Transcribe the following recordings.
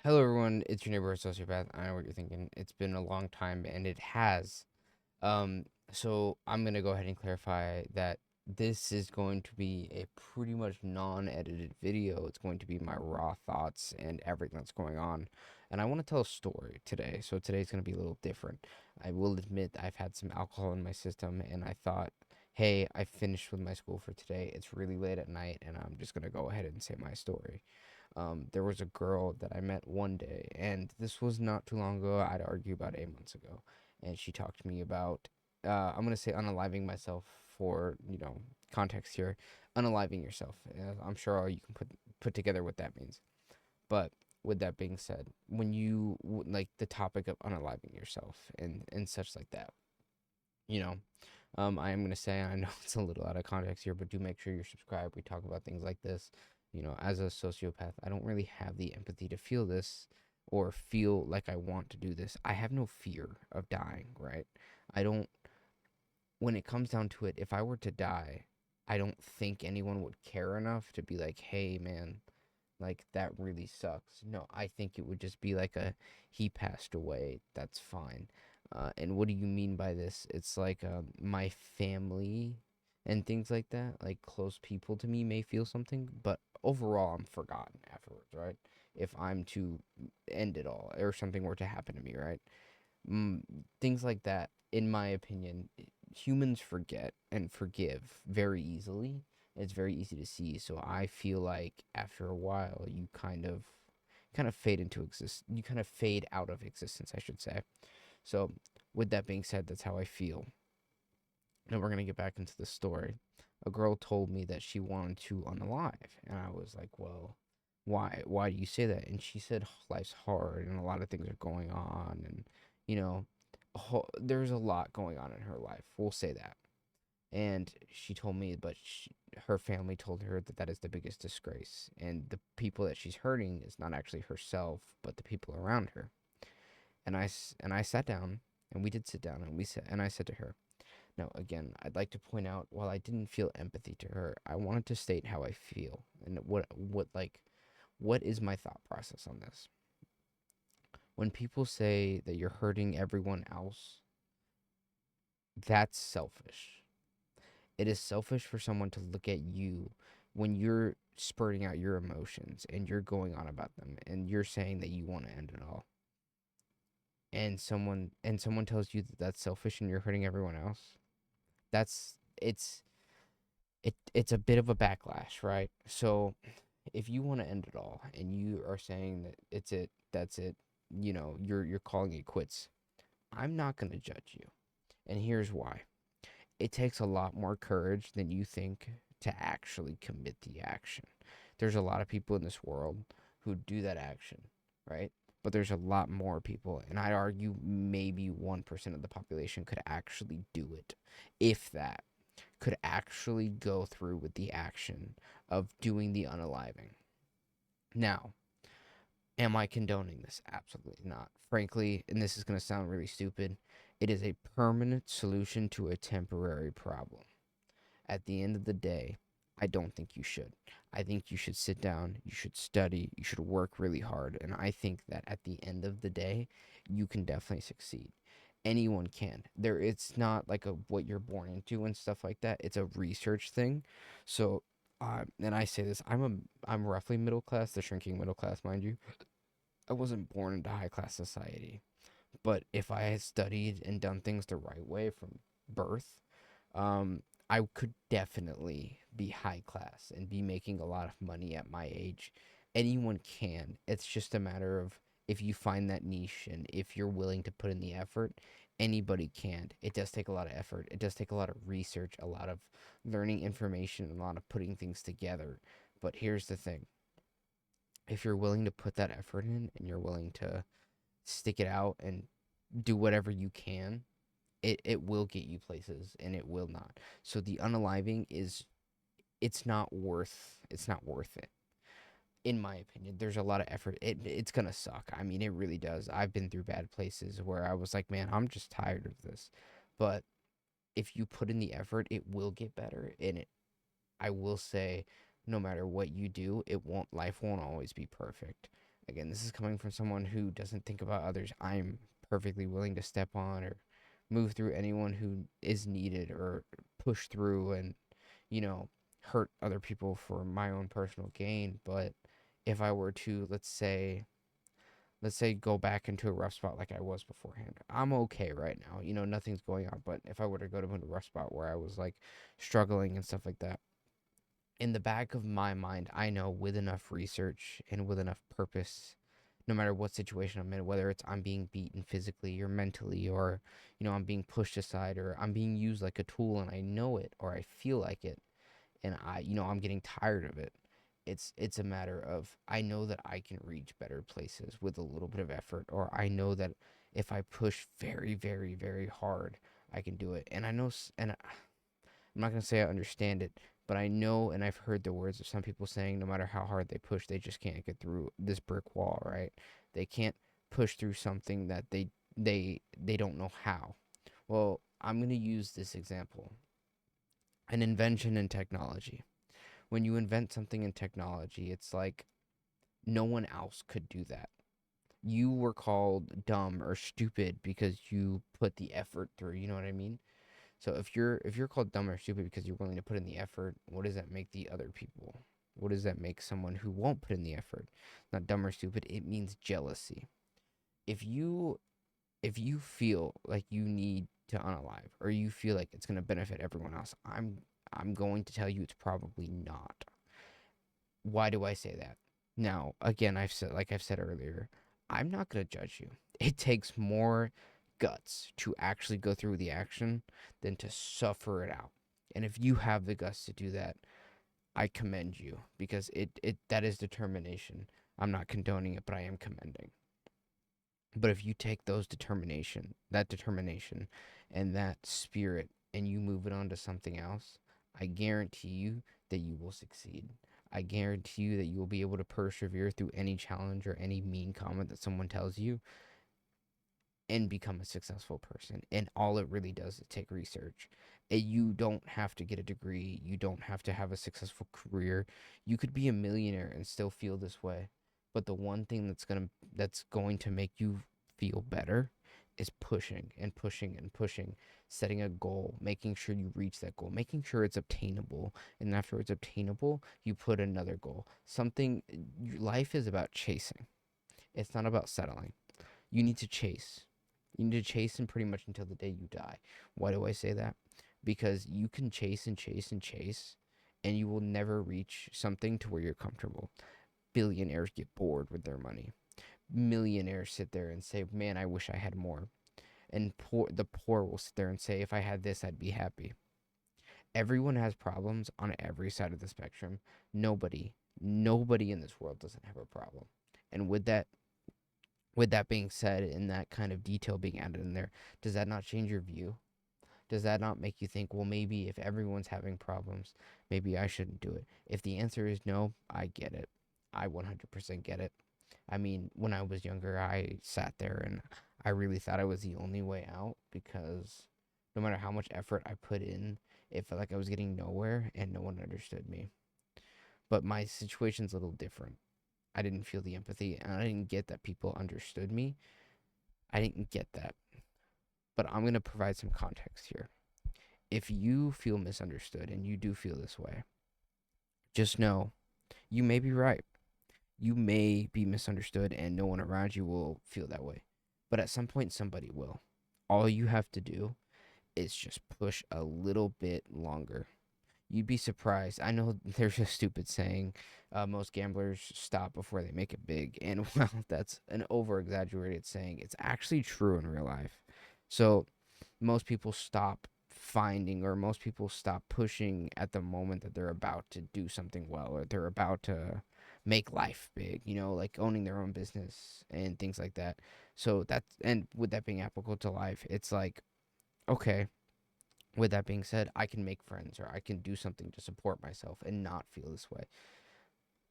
Hello, everyone. It's your neighborhood sociopath. I know what you're thinking. It's been a long time, and it has. So I'm gonna go ahead and clarify that this is going to be a pretty much non-edited video. It's going to be my raw thoughts and everything that's going on, and I want to tell a story today. So today's gonna be a little different. I will admit I've had some alcohol in my system, and I thought, hey, I finished with my school for today. It's really late at night, and I'm just gonna go ahead and say my story. There was a girl that I met one day, and this was not too long ago. I'd argue about 8 months ago, and she talked to me about, I'm gonna say unaliving myself for context here, unaliving yourself. I'm sure you can put together what that means. But with that being said, when like the topic of unaliving yourself and such like that, you know, I am gonna say I know it's a little out of context here, but do make sure you're subscribed. We talk about things like this. As a sociopath, I don't really have the empathy to feel this or feel like I want to do this. I have no fear of dying, right? I don't. When it comes down to it, if I were to die, I don't think anyone would care enough to be like, "Hey, man, like that really sucks." No, I think it would just be like he passed away. That's fine. And what do you mean by this? It's like my family and things like that, like close people to me may feel something, but overall I'm forgotten afterwards, right? If I'm to end it all or something were to happen to me, right? mm, Things like that, in my opinion, humans forget and forgive very easily. It's very easy to see. So I feel like after a while, you kind of fade into exist. You kind of fade out of existence, I should say. So with that being said, that's how I feel. Now we're gonna get back into the story. A girl told me that she wanted to unalive, and I was like, well, why? Why do you say that? And she said life's hard and a lot of things are going on, and you know, there's a lot going on in her life. We'll say that. And she told me, but her family told her that that is the biggest disgrace, and the people that she's hurting is not actually herself, but the people around her. And I sat down, and we did sit down, and I said to her, now, again, I'd like to point out while I didn't feel empathy to her, I wanted to state how I feel and what is my thought process on this. When people say that you're hurting everyone else, that's selfish. It is selfish for someone to look at you when you're spurting out your emotions and you're going on about them and you're saying that you want to end it all. And someone tells you that that's selfish and you're hurting everyone else. That's it's a bit of a backlash, right? So if you want to end it all and you are saying that it's it, that's it, you're calling it quits. I'm not going to judge you. And here's why. It takes a lot more courage than you think to actually commit the action. There's a lot of people in this world who do that action, right? But there's a lot more people, and I'd argue maybe 1% of the population could actually do it, if that could actually go through with the action of doing the unaliving. Now, am I condoning this? Absolutely not. Frankly, and this is going to sound really stupid, it is a permanent solution to a temporary problem. At the end of the day, I don't think you should. I think you should sit down, you should study, you should work really hard, and I think that at the end of the day, you can definitely succeed. Anyone can. It's not like a what you're born into and stuff like that. It's a research thing. So, and I say this, I'm roughly middle class, the shrinking middle class, mind you. I wasn't born into high class society, but if I had studied and done things the right way from birth, um, I could definitely be high class and be making a lot of money at my age. Anyone can. It's just a matter of if you find that niche and if you're willing to put in the effort, anybody can. It does take a lot of effort. It does take a lot of research, a lot of learning information, and a lot of putting things together. But here's the thing. If you're willing to put that effort in and you're willing to stick it out and do whatever you can, it will get you places and it will not. So the unaliving is it's not worth it. In my opinion, there's a lot of effort. It's gonna suck. I mean, it really does. I've been through bad places where I was like, man, I'm just tired of this. But if you put in the effort, it will get better. And I will say, no matter what you do, life won't always be perfect. Again, this is coming from someone who doesn't think about others. I'm perfectly willing to step on or move through anyone who is needed or push through and, you know, hurt other people for my own personal gain. But if I were to, let's say go back into a rough spot like I was beforehand. I'm okay right now. Nothing's going on. But if I were to go to a rough spot where I was like struggling and stuff like that, in the back of my mind, I know with enough research and with enough purpose, no matter what situation I'm in, whether it's I'm being beaten physically or mentally, or, I'm being pushed aside, or I'm being used like a tool and I know it, or I feel like it, and I'm getting tired of it. It's a matter of I know that I can reach better places with a little bit of effort, or I know that if I push very, very, very hard, I can do it. And I know, and I'm not going to say I understand it, but I know and I've heard the words of some people saying no matter how hard they push, they just can't get through this brick wall, right? They can't push through something that they don't know how. Well, I'm going to use this example. An invention in technology. When you invent something in technology, it's like no one else could do that. You were called dumb or stupid because you put the effort through, you know what I mean? So if you're called dumb or stupid because you're willing to put in the effort, what does that make the other people? What does that make someone who won't put in the effort? Not dumb or stupid, it means jealousy. If you if you feel like you need to unalive or you feel like it's going to benefit everyone else, I'm going to tell you it's probably not. Why do I say that? Now, again, I've said earlier, I'm not going to judge you. It takes more guts to actually go through the action than to suffer it out. And if you have the guts to do that, I commend you because it that is determination. I'm not condoning it, but I am commending. But if you take that determination and that spirit and you move it on to something else, I guarantee you that you will succeed. I guarantee you that you will be able to persevere through any challenge or any mean comment that someone tells you and become a successful person. And all it really does is take research. You don't have to get a degree. You don't have to have a successful career. You could be a millionaire and still feel this way. But the one thing that's going to make you feel better is pushing and pushing and pushing, setting a goal, making sure you reach that goal, making sure it's obtainable. And after it's obtainable, you put another goal. Life is about chasing. It's not about settling. You need to chase. You need to chase him pretty much until the day you die. Why do I say that? Because you can chase and chase and chase, and you will never reach something to where you're comfortable. Billionaires get bored with their money. Millionaires sit there and say, "Man, I wish I had more." And the poor will sit there and say, "If I had this, I'd be happy." Everyone has problems on every side of the spectrum. Nobody in this world doesn't have a problem. And with that being said, and that kind of detail being added in there, does that not change your view? Does that not make you think, well, maybe if everyone's having problems, maybe I shouldn't do it? If the answer is no, I get it. I 100% get it. I mean, when I was younger, I sat there and I really thought I was the only way out because no matter how much effort I put in, it felt like I was getting nowhere and no one understood me. But my situation's a little different. I didn't feel the empathy and I didn't get that people understood me. I didn't get that. But I'm going to provide some context here. If you feel misunderstood and you do feel this way, just know you may be right. You may be misunderstood and no one around you will feel that way. But at some point, somebody will. All you have to do is just push a little bit longer. You'd be surprised. I know there's a stupid saying, most gamblers stop before they make it big. And well, that's an over exaggerated saying. It's actually true in real life. So most people stop finding or most people stop pushing at the moment that they're about to do something well or they're about to make life big, like owning their own business and things like that. So and with that being applicable to life, it's like, okay, with that being said, I can make friends or I can do something to support myself and not feel this way.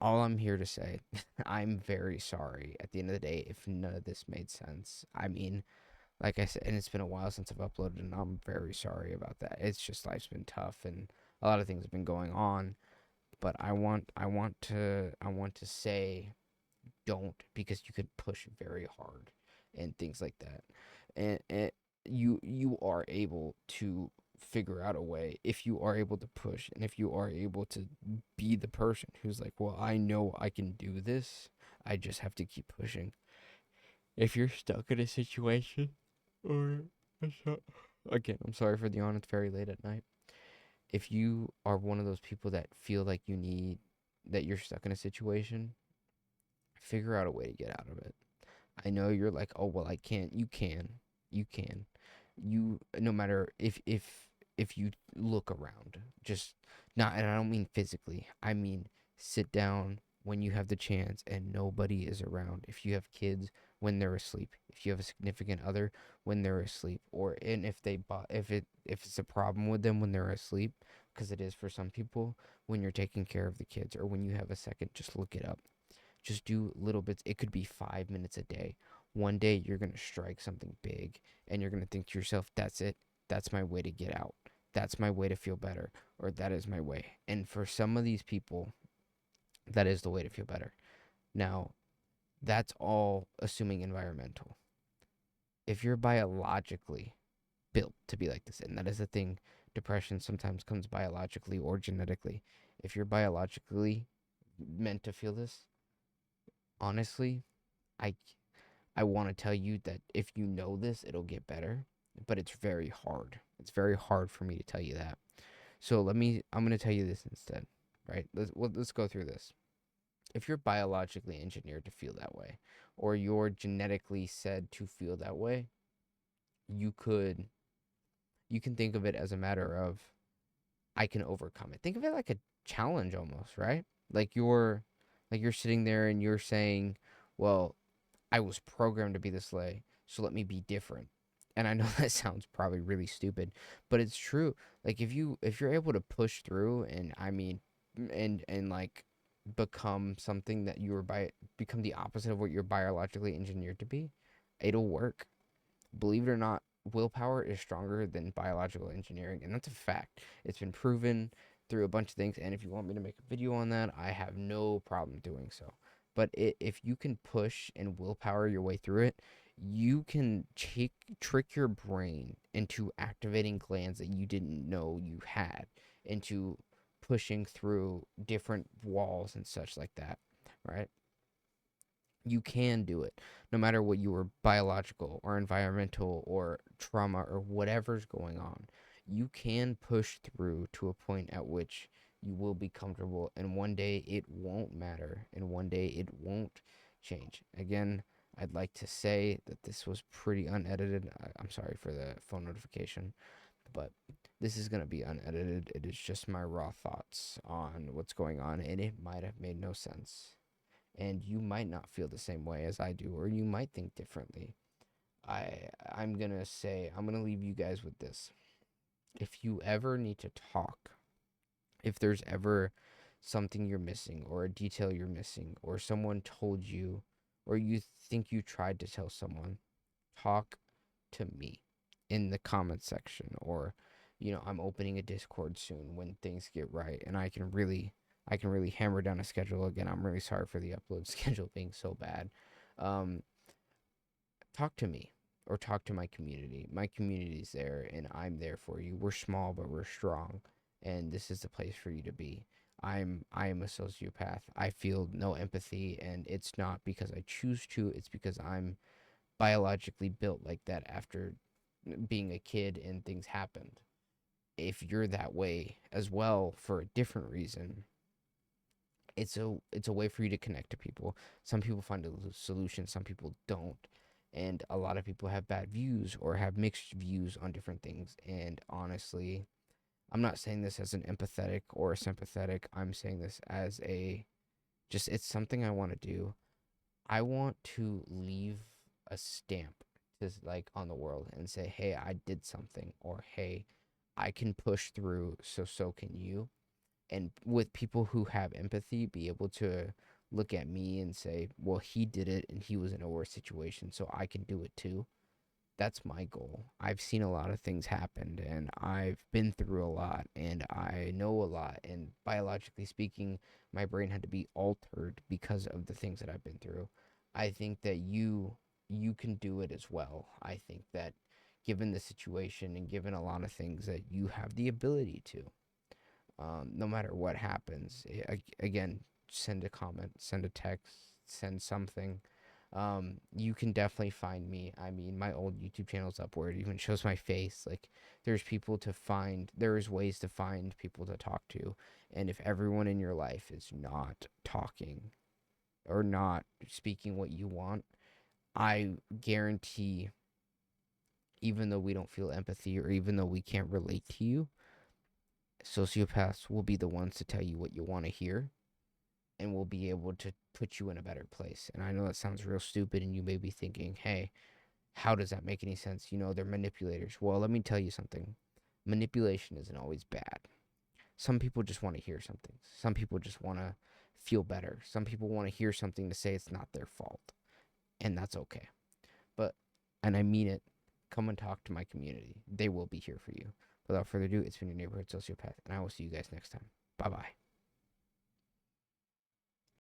All I'm here to say, I'm very sorry at the end of the day if none of this made sense. I mean, like I said, and it's been a while since I've uploaded, and I'm very sorry about that. It's just life's been tough, and a lot of things have been going on. But I want to say don't, because you could push very hard and things like that. And you are able to figure out a way, if you are able to push, and if you are able to be the person who's like, well, I know I can do this, I just have to keep pushing. If you're stuck in a situation, or again, I'm sorry for the yawn, it's very late at night. If you are one of those people that feel like that you're stuck in a situation, figure out a way to get out of it. I know you're like, oh well, I can't. You can. No matter if you look around, just not, and I don't mean physically. I mean sit down when you have the chance and nobody is around. If you have kids, when they're asleep. If you have a significant other, when they're asleep, or and if it's a problem with them when they're asleep, because it is for some people, when you're taking care of the kids or when you have a second, just look it up. Just do little bits. It could be 5 minutes a day. One day you're going to strike something big and you're going to think to yourself, that's it. That's my way to get out. That's my way to feel better. Or that is my way. And for some of these people, that is the way to feel better. Now, that's all assuming environmental. If you're biologically built to be like this, and that is the thing, depression sometimes comes biologically or genetically. If you're biologically meant to feel this, honestly, I I want to tell you that if you know this, it'll get better, but it's very hard. It's very hard for me to tell you that. So I'm going to tell you this instead, right? Let's go through this. If you're biologically engineered to feel that way, or you're genetically said to feel that way, you could, you can think of it as a matter of, I can overcome it. Think of it like a challenge almost, right? Like you're sitting there and you're saying, well, I was programmed to be this way, so let me be different. And I know that sounds probably really stupid, but it's true. Like if you're able to push through, and I mean, and like become something that you were by become the opposite of what you're biologically engineered to be, it'll work. Believe it or not, willpower is stronger than biological engineering, and that's a fact. It's been proven through a bunch of things, and if you want me to make a video on that, I have no problem doing so. But if you can push and willpower your way through it, you can trick your brain into activating glands that you didn't know you had, into pushing through different walls and such like that, right? You can do it no matter what your biological or environmental or trauma or whatever's going on. You can push through to a point at which you will be comfortable, and one day it won't matter, and one day it won't change. Again, I'd like to say that this was pretty unedited. I'm sorry for the phone notification, but this is going to be unedited. It is just my raw thoughts on what's going on, and it might have made no sense, and you might not feel the same way as I do, or you might think differently. I'm gonna leave you guys with this. If you ever need to talk, if there's ever something you're missing, or a detail you're missing, or someone told you, or you think you tried to tell someone, talk to me in the comments section, or I'm opening a Discord soon when things get right, and I can really hammer down a schedule again. I'm really sorry for the upload schedule being so bad. Um, Talk to me, or talk to my community. My community's there and I'm there for you. We're small but we're strong, and this is the place for you to be. I am a sociopath. I feel no empathy, and it's not because I choose to, it's because I'm biologically built like that after being a kid and things happened. If you're that way as well for a different reason, it's a way for you to connect to people. Some people find a solution, some people don't. And a lot of people have bad views or have mixed views on different things. And honestly, I'm not saying this as an empathetic or a sympathetic. I'm saying this as a, just, it's something I want to do. I want to leave a stamp to, like, on the world and say, hey, I did something, or hey, I can push through, so can you. And with people who have empathy, be able to look at me and say, well, he did it and he was in a worse situation, so I can do it too. That's my goal. I've seen a lot of things happen and I've been through a lot and I know a lot. And biologically speaking, my brain had to be altered because of the things that I've been through. I think that you can do it as well. I think that given the situation and given a lot of things that you have the ability to, no matter what happens. Again, send a comment, send a text, send something. You can definitely find me. I mean, my old YouTube channel's up where it even shows my face. Like, there's people to find, there's ways to find people to talk to. And if everyone in your life is not talking or not speaking what you want, I guarantee, even though we don't feel empathy or even though we can't relate to you, sociopaths will be the ones to tell you what you want to hear and will be able to put you in a better place. And I know that sounds real stupid, and you may be thinking, hey, how does that make any sense? They're manipulators. Well, let me tell you something. Manipulation isn't always bad. Some people just want to hear something. Some people just want to feel better. Some people want to hear something to say it's not their fault. And that's okay. But, and I mean it, come and talk to my community. They will be here for you. Without further ado, it's been your neighborhood sociopath, and I will see you guys next time. Bye bye.